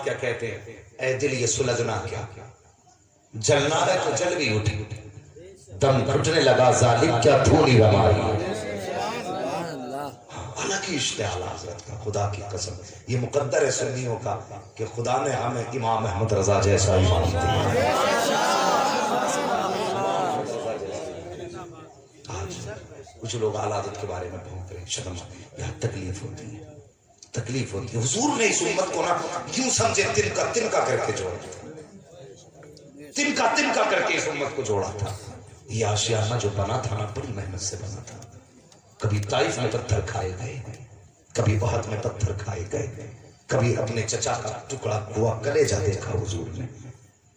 کیا کہتے ہیں، اے دل یہ سلجھنا کیا، جلنا ہے تو جل بھی اٹھی، دم گھٹنے لگا ظالم کیا دھونی رمائی۔ الگ ہی اشتعال حضرت کا، خدا کی قسم یہ مقدر ہے سنیوں کا کہ خدا نے ہمیں امام احمد رضا جیسا امام دیا۔ کچھ لوگ اعلی حضرت کے بارے میں بھونک رہے ہیں، شرم یہاں تکلیف ہوتی ہے، تکلیف ہوتی ہے۔ حضور نے اس امت کو نا یوں سمجھے تنکا کر کے جوڑا تھا، تنکا کر کے اس امت کو جوڑا تھا۔ یہ آشیانہ جو بنا تھا نا بڑی محنت سے بنا تھا۔ کبھی طائف میں پتھر کھائے گئے، کبھی احد میں پتھر کھائے گئے، کبھی اپنے چچا کا ٹکڑا ہوا کلیجہ دیکھا حضور نے،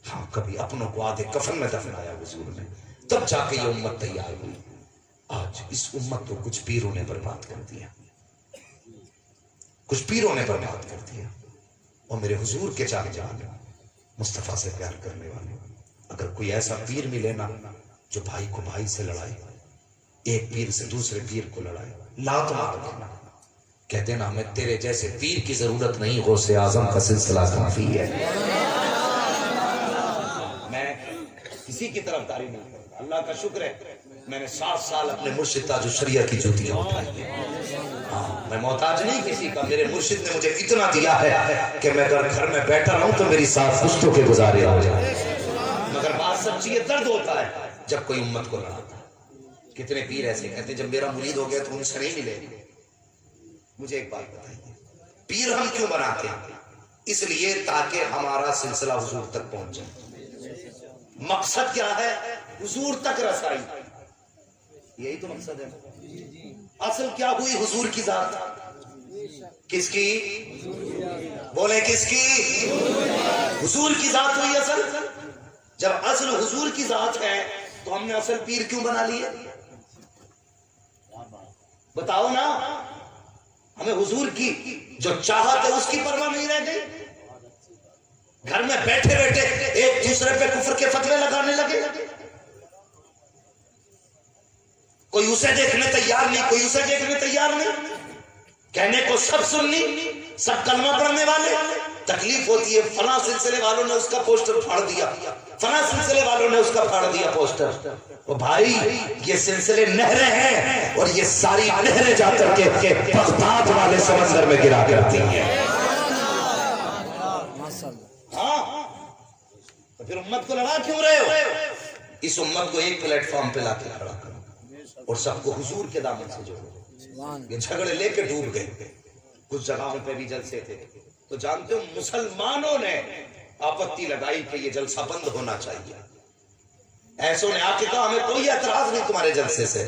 ہاں کبھی اپنوں کو آدھے کفن میں دفنایا حضور نے، تب جا کے یہ امت تیار ہوئی۔ آج اس امت کو کچھ پیروں نے برباد کر دیا، کچھ پیروں نے برباد کر دیا۔ اور میرے حضور کے چاہے جان مصطفیٰ سے پیار کرنے والے، اگر کوئی ایسا پیر ملے نا جو بھائی کو بھائی سے لڑائے، ایک پیر سے دوسرے پیر کو لڑائے، لات مار دینا، کہہ دینا ہمیں تیرے جیسے پیر کی ضرورت نہیں، غوث اعظم کا سلسلہ کافی ہے۔ میں کسی کی طرفداری نہیں کرتا، اللہ کا شکر ہے میں نے 7 سال اپنے مرشد تاج الشریعہ کی جوتیاں اٹھائی ہیں۔ میں محتاج نہیں کسی کا، میرے مرشد نے مجھے اتنا دیا ہے کہ میں اگر گھر میں بیٹھا رہوں تو میری ساتھ پشتوں کے گزارے ہو جائے، مگر بات سچی ہے، درد ہوتا ہے جب کوئی امت کو لڑاتا ہے۔ کتنے پیر ایسے کہتے ہیں جب میرا مرید ہو گیا تو ان سے نہیں ملے۔ مجھے ایک بات بتائیے، پیر ہم کیوں بناتے ہیں؟ اس لیے تاکہ ہمارا سلسلہ حضور تک پہنچ جائے۔ مقصد کیا ہے؟ حضور تک رسائی، یہی تو مقصد ہے۔ اصل کیا ہوئی؟ حضور کی ذات۔ کس کی؟ بولے کس کی؟ حضور کی ذات ہوئی اصل۔ جب اصل حضور کی ذات ہے تو ہم نے اصل پیر کیوں بنا لیے؟ بتاؤ نا، ہمیں حضور کی جو چاہت ہے اس کی پرواہ نہیں رہ گئی؟ گھر میں بیٹھے بیٹھے ایک دوسرے پہ کفر کے فتوے لگانے لگے، کوئی اسے دیکھنے تیار نہیں، کوئی اسے دیکھنے تیار نہیں، کہنے کو سب سننی، سب کلمہ پڑھنے والے۔ تکلیف ہوتی ہے، فلاں سلسلے والوں نے اس کا پوسٹر پھاڑ دیا، فلاں سلسلے والوں نے اس کا پھاڑ دیا پوسٹر۔ وہ بھائی یہ سلسلے نہریں ہیں اور یہ ساری نہریں جا کر کے بغداد والے سمندر میں گرا کرتی ہیں۔ ہاں تو پھر امت کو لڑا کیوں رہے ہو؟ اس امت کو ایک پلیٹ فارم پہ لا کے کھڑا کرو اور سب کو حضور کے دامن سے جوڑو۔ یہ جھگڑے لے کے ڈوب گئے، کچھ جگہوں پہ بھی جلسے تھے تو جانتے ہو مسلمانوں نے آپتی لگائی کہ یہ جلسہ بند ہونا چاہیے۔ ایسوں نے آ کے کہا ہمیں کوئی اعتراض نہیں تمہارے جلسے سے،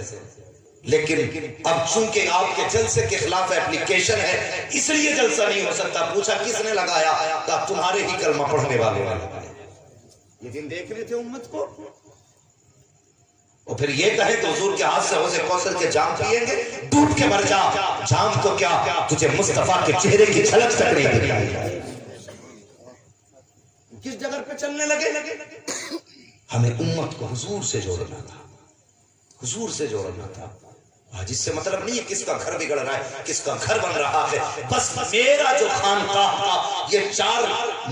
لیکن اب چونکہ آپ کے جلسے کے خلاف اپلیکیشن ہے اس لیے جلسہ نہیں ہو سکتا۔ پوچھا کس نے لگایا؟ کہا تمہارے ہی کلمہ پڑھنے والوں نے لگایا۔ یہ دن دیکھ رہے تھے امت کو، اور پھر یہ کہے تو حضور کے ہاتھ سے حوض کوثر کے جام پیئیں گے، ڈوب کے مر جا۔ جام تو کیا تجھے مصطفیٰ کے چہرے کی جھلک تک نہیں دکھائی۔ کس جگہ پہ چلنے لگے؟ ہمیں امت کو حضور سے جوڑنا تھا، حضور سے جوڑنا تھا۔ جس سے مطلب نہیں ہے کس کا گھر بگڑ رہا ہے، کس کا گھر بن رہا ہے، بس میرا جو خانقاہ تھا یہ 4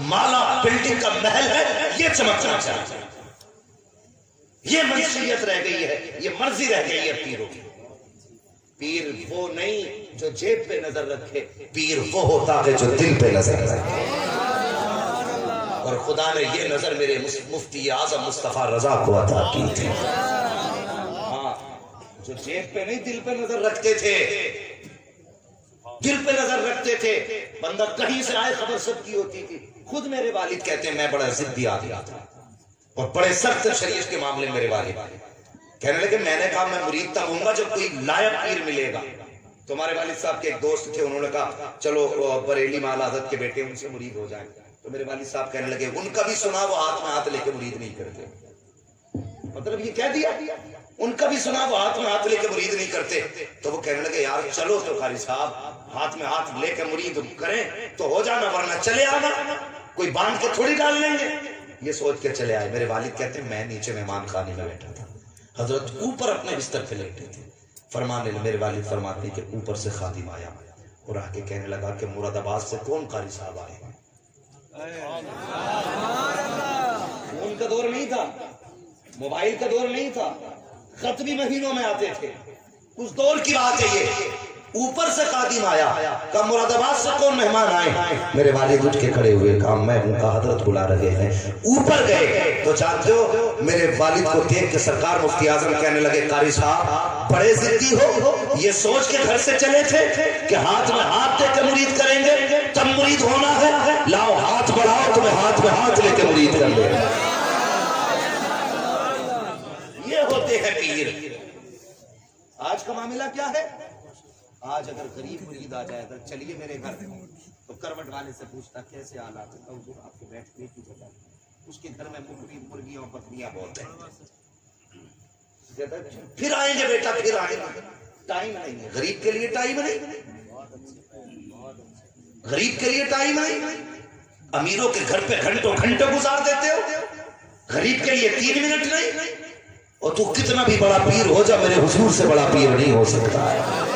مالا بلڈنگ کا محل ہے، یہ چمکنا چاہیے۔ یہ منشیت رہ گئی ہے، یہ مرضی رہ گئی ہے پیروں کی۔ پیر وہ نہیں جو جیب پہ نظر رکھے، پیر وہ ہوتا ہے جو دل پہ نظر رکھے۔ اور خدا نے یہ نظر میرے مفتی اعظم مصطفیٰ رضا کو عطا کی تھی۔ ہاں، جو جیب پہ نہیں دل پہ نظر رکھتے تھے، دل پہ نظر رکھتے تھے۔ بندہ کہیں سے آئے خبر سب کی ہوتی تھی۔ خود میرے والد کہتے ہیں میں بڑا ضدی آدمی تھا اور بڑے سخت شریعت کے معاملے میں میرے والد کہنے لگے، میں نے کہا میں مرید تب ہوں گا جب کوئی لائق پیر ملے گا۔ تو ہمارے والد صاحب کے ایک دوست تھے، انہوں نے کہا چلو بریلی مال حضرت کے بیٹے ان سے مرید ہو جائیں۔ تو میرے والد صاحب کہنے لگے ان کا بھی سنا وہ ہاتھ میں ہاتھ لے کے مرید نہیں کرتے۔ مطلب یہ کہہ دیا ان کا بھی سنا وہ ہاتھ میں ہاتھ لے کے مرید نہیں کرتے۔ تو وہ کہنے لگے یار چلو تو قاری صاحب ہاتھ میں ہاتھ لے کے مرید کریں تو ہو جانا، ورنہ چلے آنا، کوئی باندھ کے تھوڑی ڈال لیں گے۔ یہ سوچ کے چلے آئے۔ میرے والد کہتے ہیں میں نیچے مہمان خانے میں بیٹھا تھا، حضرت اوپر اپنے بستر پہ لیٹے تھے۔ فرمانے میرے والد فرماتے ہیں کہ اوپر سے خادم آیا اور آ کے کہنے لگا کہ مراد آباد سے کون قاری صاحب آئے ہیں؟ فون کا دور نہیں تھا، موبائل کا دور نہیں تھا، خط بھی مہینوں میں آتے تھے. اس دور کی بات ہے یہ. اوپر سے خادم آیا، کہا مراد آباد سے کون مہمان آئے؟ میرے والد اٹھ کے کھڑے ہوئے، کہا میں ان کا حضرت بلا رہے ہیں. اوپر گئے تو جانتے ہو میرے والد کو دیکھ کے سرکار مفتی اعظم کہنے لگے قاری صاحب بڑے ضدی ہو، یہ سوچ کے گھر سے چلے تھے کہ ہاتھ میں ہاتھ دے کے مرید کریں گے تب مرید ہونا ہے، لاؤ ہاتھ بڑھاؤ تمہیں ہاتھ میں ہاتھ لے کے مرید کر لے. یہ ہوتے ہیں پیر. آج کا معاملہ کیا ہے؟ آج اگر غریب مرید آ جائے تو چلیے میرے گھر تو کروٹ والے سے پوچھتا کیسے حالات ہے، حضور آپ کے بیٹھنے کی جگہ، اس کے گھر میں مرغیاں اور بکریاں بہت ہیں. پھر آئیں گے بیٹا پھر آئیں گے. ٹائم نہیں ہے غریب کے لیے، ٹائم نہیں، غریب کے لیے ٹائم نہیں. امیروں کے گھر پہ گھنٹوں گھنٹوں گزار دیتے ہو، غریب کے لیے 3 منٹ نہیں. اور تو کتنا بھی بڑا پیر ہو جا میرے حضور سے بڑا پیر نہیں ہو سکتا ہے.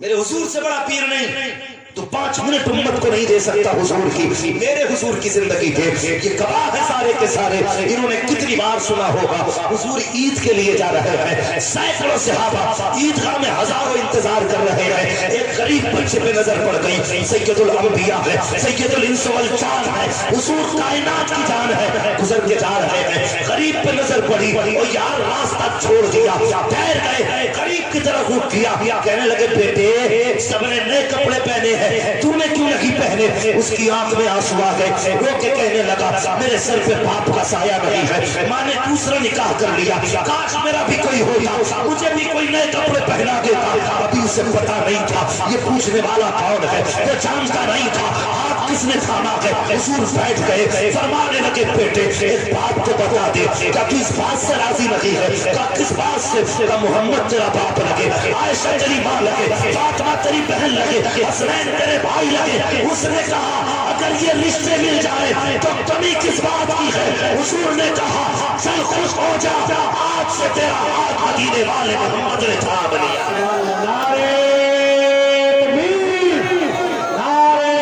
میرے حضور سے بڑا پیر نہیں. تو 5 منٹ امت کو نہیں دے سکتا حضور کی. میرے حضور کی زندگی دیکھ، یہ گواہ ہے سارے کے سارے. انہوں نے کتنی بار سنا ہوگا حضور عید کے لیے جا رہے ہیں، سینکڑوں صحابہ عیدگاہ میں ہزاروں انتظار کر رہے ہیں. ایک غریب بچے پہ نظر پڑ گئی، سید الانبیاء ہے، سید الانس والجان ہے، حضور کائنات کی جان ہے، گزر کے جا رہے ہیں. غریب پہ نظر پڑی اور یار راستہ چھوڑ دیا، ٹھہر گئے. غریب کی طرف رخ کیا، کہنے لگے بیٹے سب نے نئے کپڑے پہنے ہیں، تو نے کیوں نہیں پہنے؟ اس کی آنکھ میں آنسو آ گئے، رو کے کہنے لگا میرے سر پہ باپ کا سایہ نہیں ہے، ماں نے دوسرا نکاح کر لیا، کاش میرا بھی کوئی ہوتا، مجھے بھی کوئی نئے کپڑے پہنا دیتا. ابھی اسے پتا نہیں تھا یہ پوچھنے والا کون ہے، وہ جانتا نہیں تھا ہاتھ کس نے تھاما ہے. حضور بیٹھ گئے، فرمانے لگے بیٹے ایک بات تو بتا دے، کیا تو اس بات سے راضی نہیں ہے؟ کیا کس بات سے؟ کیا محمد تیرا باپ لگے، عائشہ تیری ماں لگے، فاطمہ تیری بہن لگے، حسنین تیرے بھائی لگے. اس نے کہا اگر یہ رشتے مل جائے تو کمی کس بات کی ہے؟ حضور نے کہا چل خوش ہو جا، آج سے تیرا ہاتھ مدینے والے محمد نے تھام لیا. نعرے تکبیر، نعرے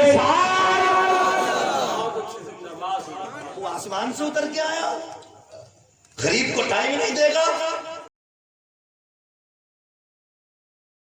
رسالت. وہ آسمان سے اتر کے آیا، غریب کو ٹائم نہیں دے گا.